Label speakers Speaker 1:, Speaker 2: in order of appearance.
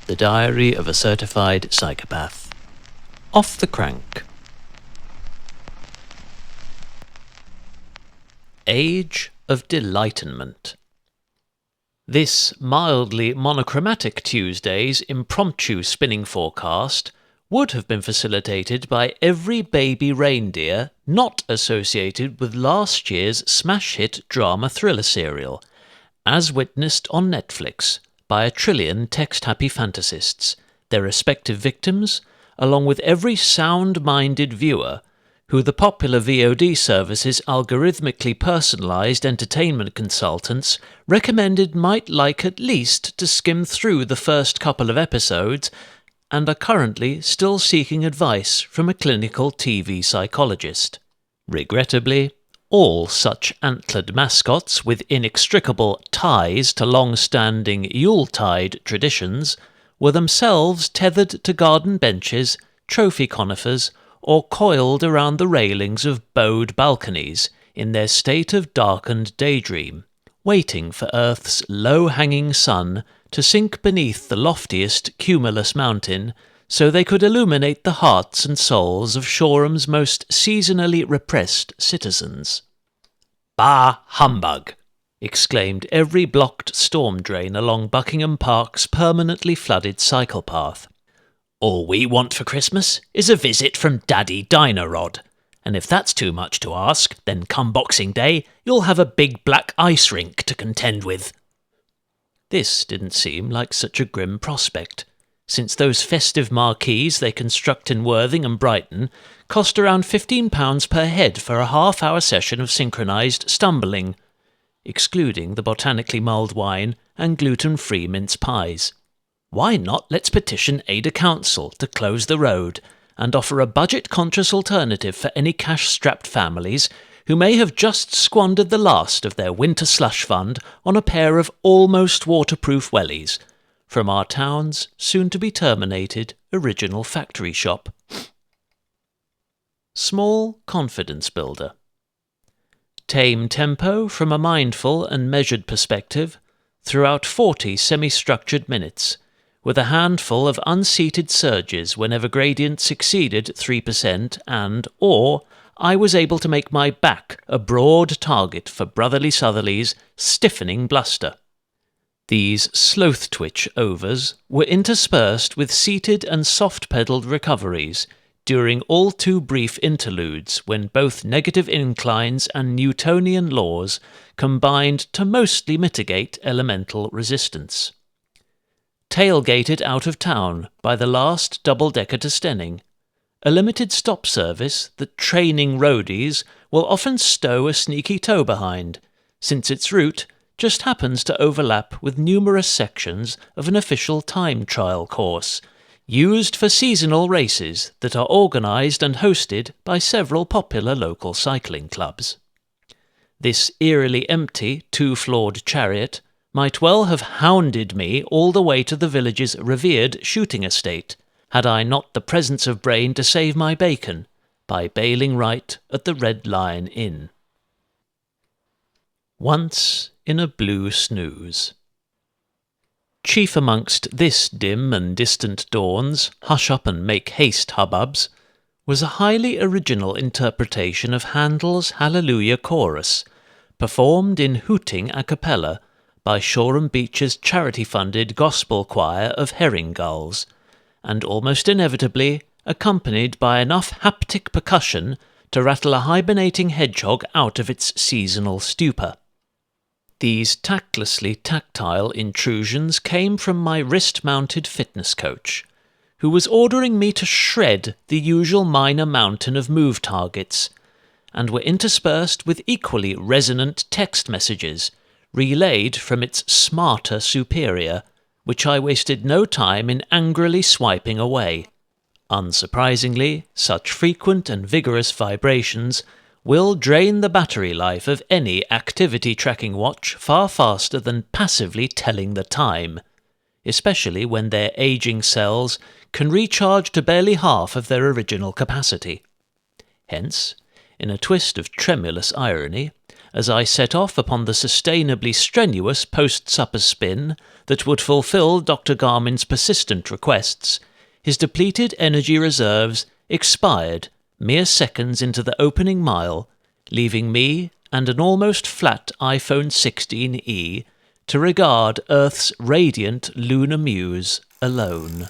Speaker 1: The Diary of a Certified Psychopath. Off the crank. Age of Delightment. This mildly monochromatic Tuesday's impromptu spinning forecast would have been facilitated by every baby reindeer not associated with last year's smash hit drama thriller serial, as witnessed on Netflix by a trillion text-happy fantasists, their respective victims, along with every sound-minded viewer who the popular VOD service's algorithmically personalised entertainment consultants recommended might like at least to skim through the first couple of episodes and are currently still seeking advice from a clinical TV psychologist. Regrettably, all such antlered mascots with inextricable ties to long-standing Yuletide traditions were themselves tethered to garden benches, trophy conifers, or coiled around the railings of bowed balconies in their state of darkened daydream, waiting for Earth's low-hanging sun to sink beneath the loftiest cumulus mountain so they could illuminate the hearts and souls of Shoreham's most seasonally repressed citizens. "Bah, humbug!" exclaimed every blocked storm drain along Buckingham Park's permanently flooded Cychopath. "All we want for Christmas is a visit from Daddy Dino-Rod, and if that's too much to ask, then come Boxing Day you'll have a big black ice rink to contend with." This didn't seem like such a grim prospect, since those festive marquees they construct in Worthing and Brighton cost around £15 per head for a half-hour session of synchronised stumbling, excluding the botanically mulled wine and gluten-free mince pies. Why not let's petition Ada Council to close the road and offer a budget-conscious alternative for any cash-strapped families who may have just squandered the last of their winter slush fund on a pair of almost waterproof wellies from our town's soon-to-be-terminated original factory shop. Small confidence builder. Tame tempo from a mindful and measured perspective throughout 40 semi-structured minutes, with a handful of unseated surges whenever gradients exceeded 3% or I was able to make my back a broad target for Brotherly Southerly's stiffening bluster. These sloth-twitch overs were interspersed with seated and soft-pedalled recoveries during all too brief interludes when both negative inclines and Newtonian laws combined to mostly mitigate elemental resistance. Tailgated out of town by the last double-decker to Stenning, a limited stop service that training roadies will often stow a sneaky toe behind, since its route just happens to overlap with numerous sections of an official time trial course, used for seasonal races that are organised and hosted by several popular local cycling clubs. This eerily empty, two-floored chariot might well have hounded me all the way to the village's revered shooting estate, had I not the presence of brain to save my bacon by bailing right at the Red Lion Inn. Once in a blue snooze. Chief amongst this dim and distant dawn's hush-up-and-make-haste hubbubs was a highly original interpretation of Handel's Hallelujah Chorus, performed in hooting a cappella by Shoreham Beach's charity-funded gospel choir of herring gulls, and almost inevitably accompanied by enough haptic percussion to rattle a hibernating hedgehog out of its seasonal stupor. These tactlessly tactile intrusions came from my wrist-mounted fitness coach, who was ordering me to shred the usual minor mountain of move targets, and were interspersed with equally resonant text messages relayed from its smarter superior, which I wasted no time in angrily swiping away. Unsurprisingly, such frequent and vigorous vibrations will drain the battery life of any activity-tracking watch far faster than passively telling the time, especially when their aging cells can recharge to barely half of their original capacity. Hence, in a twist of tremulous irony, as I set off upon the sustainably strenuous post-supper spin that would fulfill Dr. Garmin's persistent requests, his depleted energy reserves expired mere seconds into the opening mile, leaving me and an almost flat iPhone 16e to regard Earth's radiant lunar muse alone.